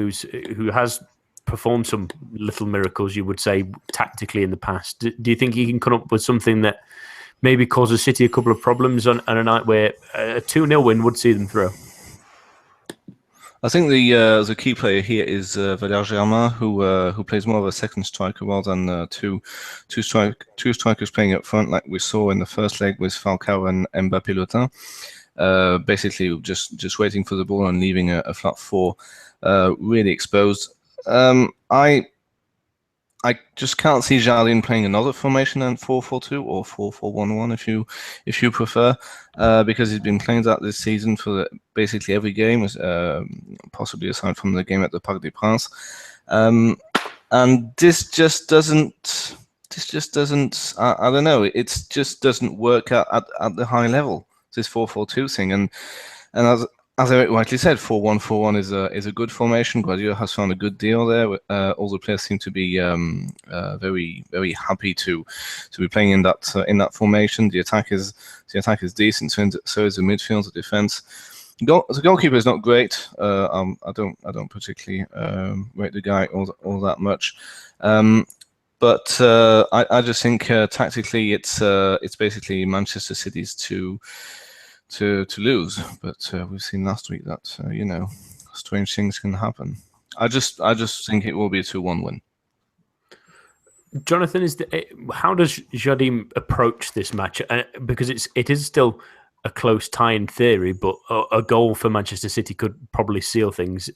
who has performed some little miracles, you would say, tactically in the past, do you think he can come up with something that maybe causes City a couple of problems on a night where a 2-0 win would see them through? I think the key player here is Saint-Germain, who plays more of a second striker rather than two strikers playing up front, like we saw in the first leg with Falcao and Mbappé Lotin. Basically, just waiting for the ball and leaving a flat four, really exposed. I just can't see Jardim playing another formation than 4-4-2 or 4-4-1-1 if you prefer, because he's been playing that this season for basically every game, possibly aside from the game at the Parc des Princes. And this just doesn't. I don't know. It just doesn't work at the high level. This 4-4-2 thing, and as Eric rightly said, 4-1-4-1 is a good formation. Guardiola has found a good deal there. All the players seem to be very, very happy to be playing in that formation. The attack is decent. So is the midfield, the defense. The goalkeeper is not great. I don't particularly rate the guy all that much. But I just think tactically it's basically Manchester City's to lose, but we've seen last week that strange things can happen. I just think it will be a 2-1 win. Jonathan, how does Jardim approach this match? Because it is still a close tie in theory, but a goal for Manchester City could probably seal things.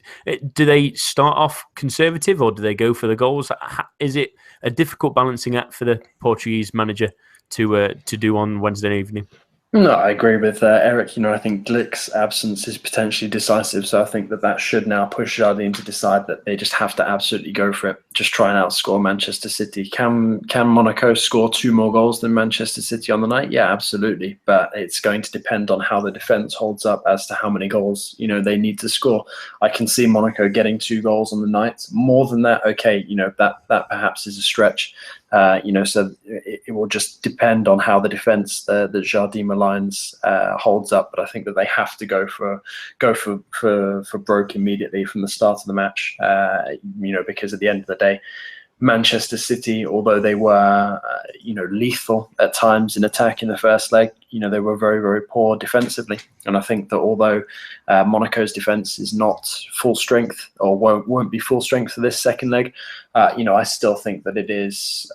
Do they start off conservative, or do they go for the goals? Is it a difficult balancing act for the Portuguese manager to do on Wednesday evening? No, I agree with Eric. I think Glick's absence is potentially decisive. So I think that should now push Jardim to decide that they just have to absolutely go for it. Just try and outscore Manchester City. Can Monaco score 2 more goals than Manchester City on the night? Yeah, absolutely. But it's going to depend on how the defence holds up as to how many goals, they need to score. I can see Monaco getting 2 goals on the night. More than that, okay, that perhaps is a stretch. So it will just depend on how the defence, the Jardim Alliance holds up. But I think that they have to go for broke immediately from the start of the match. Because at the end of the day, Manchester City, although they were lethal at times in attack in the first leg, they were very, very poor defensively. And I think that although Monaco's defense is not full strength or won't be full strength for this second leg, I still think that it is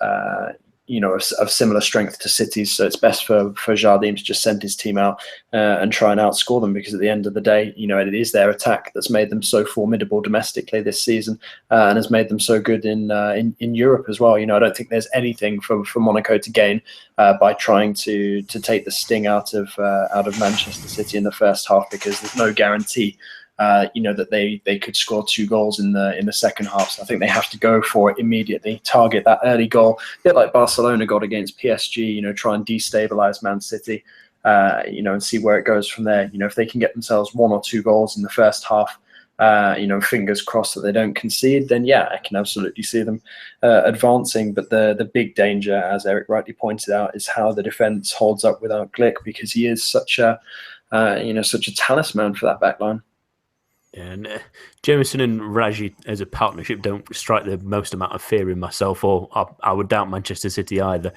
of similar strength to City's. So it's best for Jardim to just send his team out and try and outscore them, because at the end of the day, it is their attack that's made them so formidable domestically this season and has made them so good in Europe as well. I don't think there's anything for Monaco to gain by trying to take the sting out of Manchester City in the first half, because there's no guarantee that they could score 2 goals in the second half. So I think they have to go for it immediately, target that early goal, a bit like Barcelona got against PSG, try and destabilize Man City, and see where it goes from there. If they can get themselves 1 or 2 goals in the first half, fingers crossed that they don't concede, then yeah, I can absolutely see them advancing. But the big danger, as Eric rightly pointed out, is how the defense holds up without Glick, because he is such a talisman for that back line. And Jameson and Raji as a partnership don't strike the most amount of fear in myself, or I would doubt Manchester City either.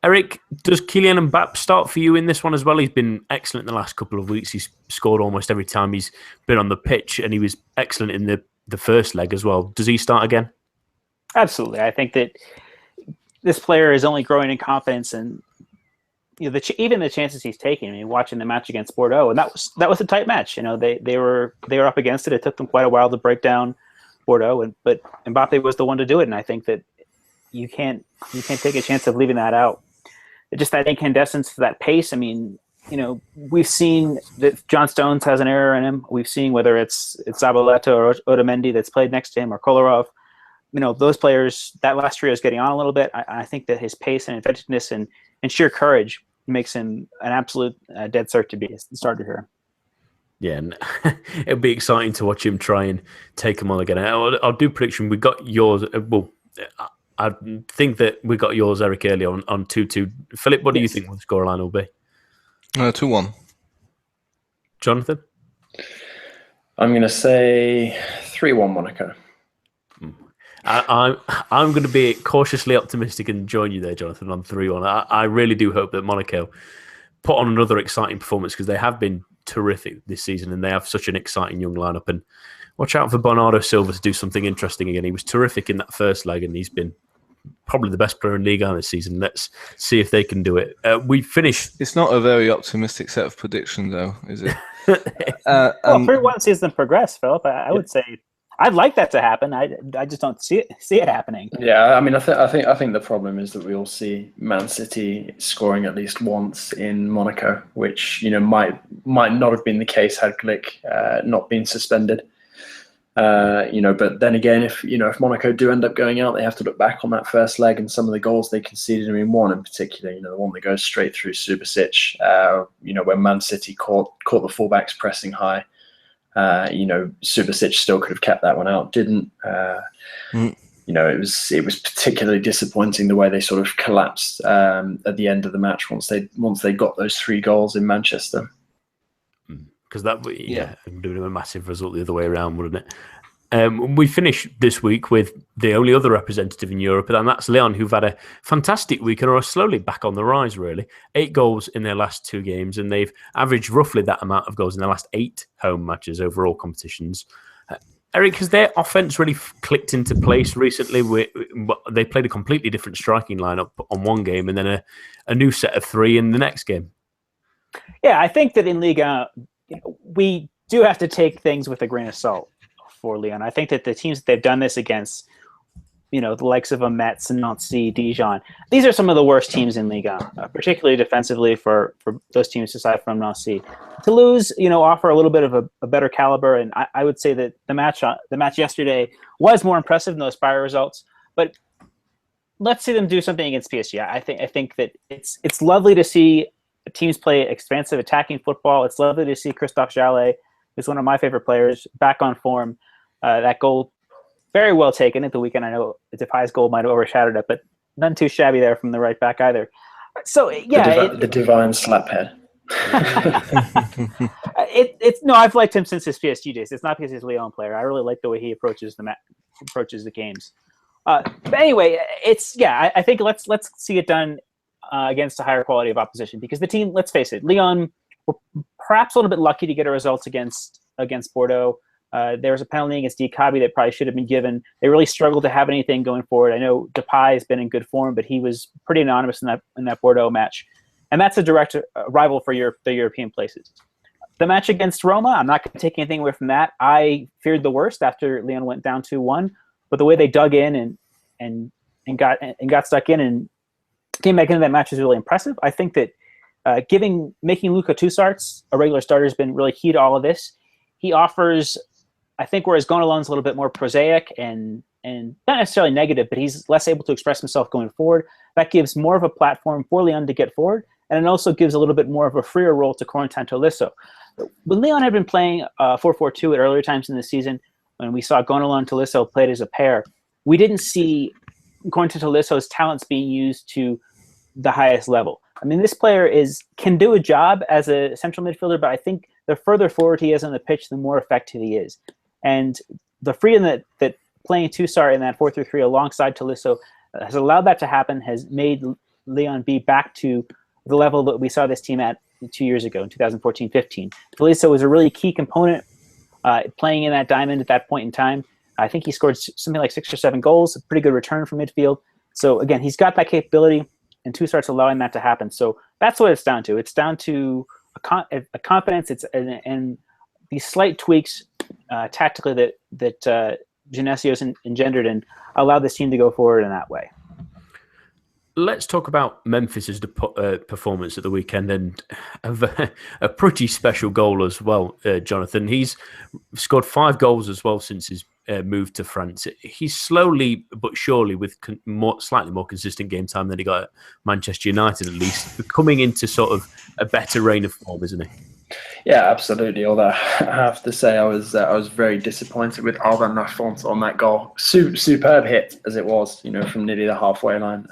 Eric, does Kylian Mbappé start for you in this one as well? He's been excellent in the last couple of weeks. He's scored almost every time he's been on the pitch, and he was excellent in the first leg as well. Does he start again? Absolutely. I think that this player is only growing in confidence, and even the chances he's taking. I mean, watching the match against Bordeaux, and that was a tight match. They were up against it. It took them quite a while to break down Bordeaux, but Mbappé was the one to do it. And I think that you can't take a chance of leaving that out. Just that incandescence, that pace. I mean, we've seen that John Stones has an error in him. We've seen whether it's Zabaleta or Otamendi that's played next to him, or Kolarov. those players, that last trio is getting on a little bit. I think that his pace and inventiveness and sheer courage makes him an absolute dead cert to be a starter here. Yeah, and it'll be exciting to watch him try and take them on again. I'll do prediction. We got yours. Well, I think that we got yours, Eric, earlier on 2-2. Philip, what do you think the scoreline will be? 2-1. Jonathan? I'm going to say 3-1 Monaco. I'm going to be cautiously optimistic and join you there, Jonathan, on 3-1. I really do hope that Monaco put on another exciting performance because they have been terrific this season and they have such an exciting young lineup. And watch out for Bernardo Silva to do something interesting again. He was terrific in that first leg and he's been probably the best player in Ligue 1 this season. Let's see if they can do it. We finished. It's not a very optimistic set of predictions, though, is it? Well, 3-1 sees them progress, Philip. I would say I'd like that to happen. I just don't see it happening. Yeah, I mean, I think the problem is that we all see Man City scoring at least once in Monaco, which might not have been the case had Glick not been suspended. But then again, if Monaco do end up going out, they have to look back on that first leg and some of the goals they conceded. I mean, one in particular, the one that goes straight through Subasic, when Man City caught the fullbacks pressing high. Subasic still could have kept that one out, didn't. It was particularly disappointing the way they sort of collapsed at the end of the match once they got those 3 goals in Manchester. Because that would have been a massive result the other way around, wouldn't it? We finish this week with the only other representative in Europe, and that's Lyon, who've had a fantastic week and are slowly back on the rise, really. 8 goals in their last 2 games, and they've averaged roughly that amount of goals in their last 8 home matches over all competitions. Eric, has their offense really clicked into place recently? They played a completely different striking lineup on one game and then a new set of 3 in the next game. Yeah, I think that in Liga, we do have to take things with a grain of salt for Lyon. I think that the teams that they've done this against, the likes of Metz and Nancy, Dijon, these are some of the worst teams in Liga, particularly defensively for those teams aside from Nancy. Toulouse, offer a little bit of a better caliber, and I would say that the match yesterday was more impressive than those prior results. But let's see them do something against PSG. I think that it's lovely to see teams play expansive attacking football. It's lovely to see Christophe Jallet, who's one of my favorite players, back on form. That goal, very well taken at the weekend. I know Depay's goal might have overshadowed it, but none too shabby there from the right back either. So yeah, the divine slap head. I've liked him since his PSG days. It's not because he's a Lyon player. I really like the way he approaches the games. But anyway, I think let's see it done against a higher quality of opposition, because the team, let's face it, Lyon were perhaps a little bit lucky to get a result against Bordeaux. There was a penalty against Diakabi that probably should have been given. They really struggled to have anything going forward. I know Depay has been in good form, but he was pretty anonymous in that Bordeaux match, and that's a direct rival for the European places. The match against Roma, I'm not going to take anything away from that. I feared the worst after Lyon went down 2-1, but the way they dug in and got stuck in and came back into that match is really impressive. I think that making Luka Toussaint a regular starter has been really key to all of this. He offers, I think, whereas Gonalon's a little bit more prosaic and not necessarily negative, but he's less able to express himself going forward. That gives more of a platform for Lyon to get forward, and it also gives a little bit more of a freer role to Corentin Tolisso. When Lyon had been playing 4-4-2 at earlier times in the season, when we saw Gonalon and Tolisso played as a pair, we didn't see Corentin Tolisso's talents being used to the highest level. I mean, this player can do a job as a central midfielder, but I think the further forward he is on the pitch, the more effective he is. And the freedom that playing Toussaint in that 4-3-3 alongside Tolisso has allowed that to happen, has made Lyon be back to the level that we saw this team at 2 years ago in 2014-15. Tolisso was a really key component playing in that diamond at that point in time. I think he scored something like 6 or 7 goals, a pretty good return from midfield. So again, he's got that capability, and Toussaint's allowing that to happen. So that's what it's down to. It's down to a confidence and these slight tweaks tactically that Genesios engendered and allowed this team to go forward in that way. Let's talk about Memphis's performance at the weekend and a pretty special goal as well, Jonathan. He's scored 5 goals as well since his move to France, he's slowly but surely, with slightly more consistent game time than he got at Manchester United, at least, coming into sort of a better reign of form, isn't he? Yeah, absolutely. Although I have to say, I was very disappointed with Alban Lafont on that goal. Superb hit as it was, from nearly the halfway line.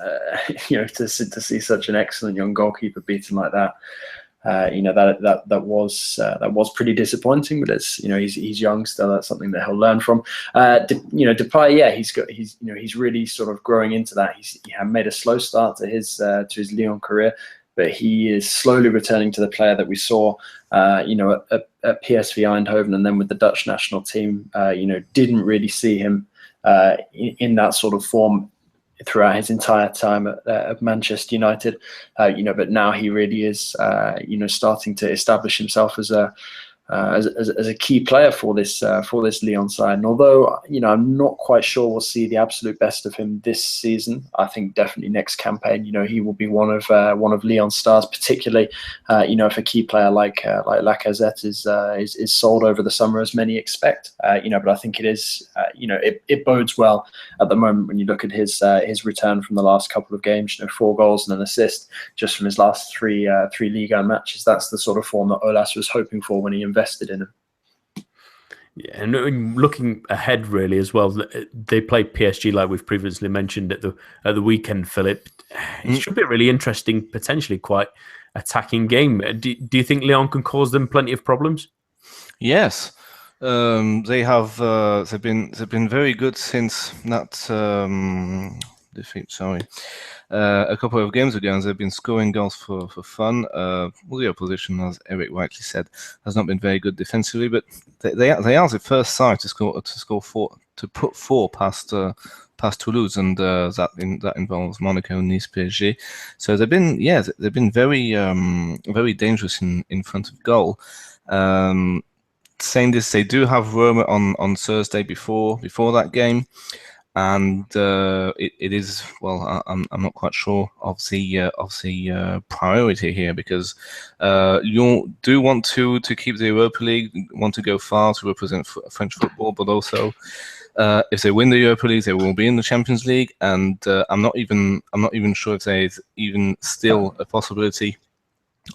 To see such an excellent young goalkeeper beaten like that. That was pretty disappointing, but it's he's young still. That's something that he'll learn from. Depay, yeah, he's really sort of growing into that. He made a slow start to his Lyon career, but he is slowly returning to the player that we saw, at PSV Eindhoven, and then with the Dutch national team. Didn't really see him in that sort of form throughout his entire time at Manchester United, but now he really is, starting to establish himself as a key player for this Lyon side. And although I'm not quite sure we'll see the absolute best of him this season, I think definitely next campaign, he will be one of Lyon's stars, particularly if a key player like Lacazette is sold over the summer, as many expect. But I think it is, it bodes well at the moment when you look at his return from the last couple of games. 4 goals and an assist just from his last three Ligue 1 matches. That's the sort of form that Olas was hoping for when he invested in him. Yeah, and looking ahead really as well, they played PSG like we've previously mentioned at the weekend, Philip. It should be a really interesting, potentially quite attacking game. Do you think Lyon can cause them plenty of problems? Yes, they have. They've been very good since that defeat. Sorry. A couple of games ago, and they've been scoring goals for fun. The opposition, as Eric rightly said, has not been very good defensively, but they are the first side to put 4 past Toulouse, and that involves Monaco, Nice, PSG. So they've been very very dangerous in front of goal. Saying this, they do have Roma on Thursday before that game. And it is, well, I'm not quite sure of the priority here, because Lyon do want to keep the Europa League, want to go far to represent French football, but also if they win the Europa League, they will be in the Champions League, and I'm not even sure if there's even still a possibility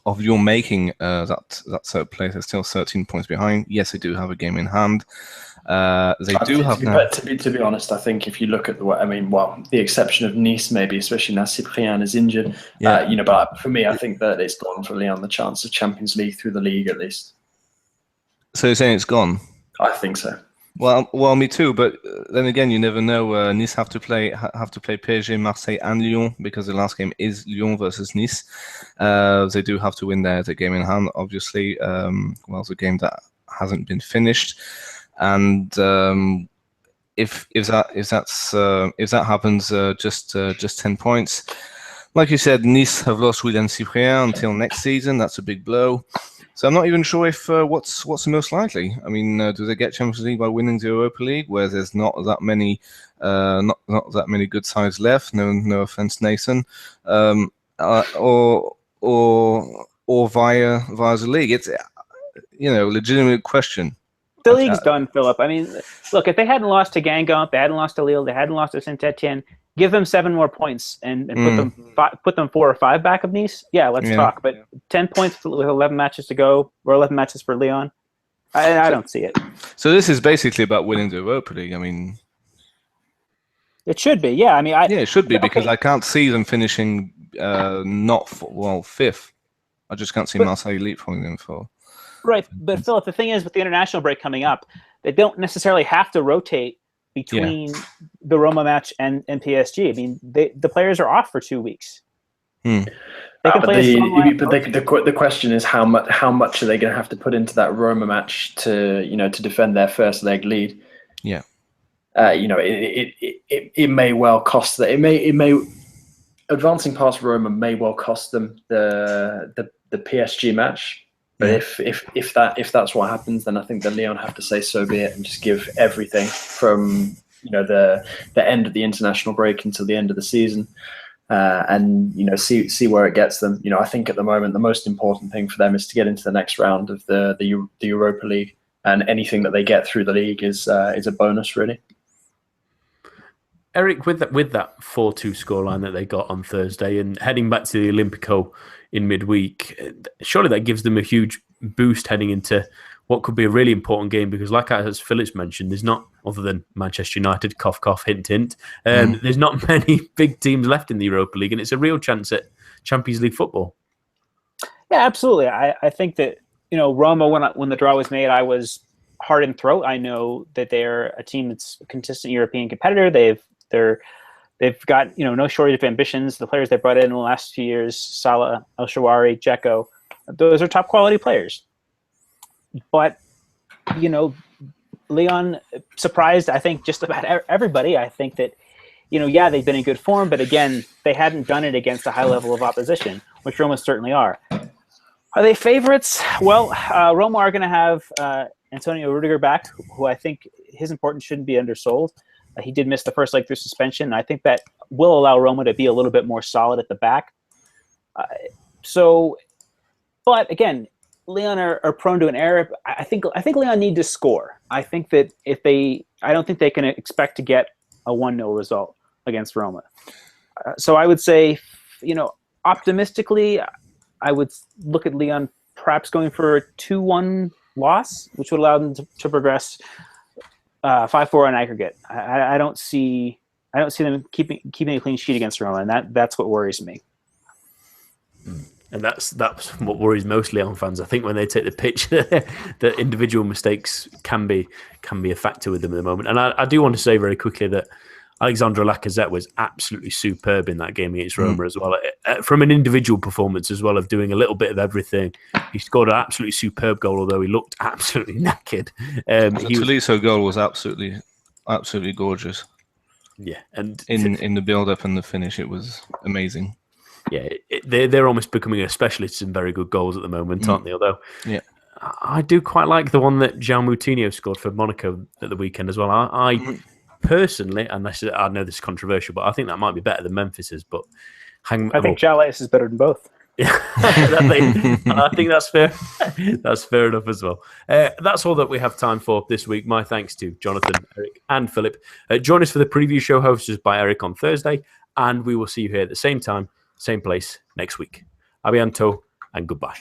of Lyon making that third place. They're still 13 points behind. Yes, they do have a game in hand. To be honest, I think if you look at the exception of Nice, maybe, especially now Cyprien is injured. Yeah. But for me, I think that it's gone for Lyon the chance of Champions League through the league at least. So you're saying it's gone? I think so. Well, me too. But then again, you never know. Nice have to play PSG, Marseille, and Lyon, because the last game is Lyon versus Nice. They do have to win their game in hand, obviously. It's a game that hasn't been finished. And if that happens, just 10 points. Like you said, Nice have lost William Cyprien until next season. That's a big blow. So I'm not even sure if what's most likely. I mean, do they get Champions League by winning the Europa League, where there's not that many good sides left? No offense, Nathan. Or via the league? It's legitimate question. The league's done, Philip. I mean, look, if they hadn't lost to Guingamp, they hadn't lost to Lille, they hadn't lost to Saint-Etienne, give them 7 more points and put them 4 or 5 back of Nice. Yeah, let's talk. But 10 points with 11 matches to go, or 11 matches for Lyon, I don't see it. So this is basically about winning the Europa League. I mean, it should be. Yeah, I mean, it should be, because I can't see them finishing fifth. I just can't see Marseille leapfrogging them for. Right, but Philip, the thing is, with the international break coming up, they don't necessarily have to rotate between the Roma match and PSG. I mean, the players are off for 2 weeks. They can play the question is how much are they going to have to put into that Roma match to defend their first leg lead? Yeah, it may well cost that. It may advancing past Roma may well cost them the PSG match. But if that's what happens, then I think that Lyon have to say so be it and just give everything from the end of the international break until the end of the season, and see where it gets them. I think at the moment the most important thing for them is to get into the next round of the Europa League. and anything that they get through the league is a bonus, really. Eric, with that 4-2 scoreline that they got on Thursday and heading back to the Olympico in midweek, surely that gives them a huge boost heading into what could be a really important game, because like as Phillips mentioned, there's not, other than Manchester United, cough, cough, hint, hint, there's not many big teams left in the Europa League, and it's a real chance at Champions League football. Yeah, absolutely. I think that, Roma, when the draw was made, I was hard in throat. I know that they're a team that's a consistent European competitor. They've got no shortage of ambitions. The players they brought in the last few years, Salah, El Shaarawy, Dzeko, those are top quality players. But Leon surprised, I think, just about everybody. I think that they've been in good form, but again, they hadn't done it against a high level of opposition, which Roma certainly are. Are they favorites? Well, Roma are going to have Antonio Rudiger back, who I think his importance shouldn't be undersold. He did miss the first leg through suspension. And I think that will allow Roma to be a little bit more solid at the back. But again, Leon are prone to an error. I think Leon need to score. I think that I don't think they can expect to get a 1-0 result against Roma. So I would say, optimistically, I would look at Leon perhaps going for a 2-1 loss, which would allow them to progress 5-4 on aggregate. I don't see them keeping a clean sheet against Roma, and that's what worries me. And that's what worries most Leon fans. I think when they take the pitch, that individual mistakes can be a factor with them at the moment. And I do want to say very quickly that Alexandre Lacazette was absolutely superb in that game against Roma as well. From an individual performance as well, of doing a little bit of everything. He scored an absolutely superb goal, although he looked absolutely knackered. The Tolisso goal was absolutely gorgeous. Yeah, and in the build-up and the finish, it was amazing. Yeah, they're almost becoming a specialist in very good goals at the moment, aren't they? Although, yeah, I do quite like the one that João Moutinho scored for Monaco at the weekend as well. I personally, and I know this is controversial, but I think that might be better than Memphis's. But I think Jalais is better than both. Yeah, I think that's fair. That's fair enough as well. That's all that we have time for this week. My thanks to Jonathan, Eric, and Philip. Join us for the preview show hosted by Eric on Thursday, and we will see you here at the same time, same place next week. A bientôt and goodbye.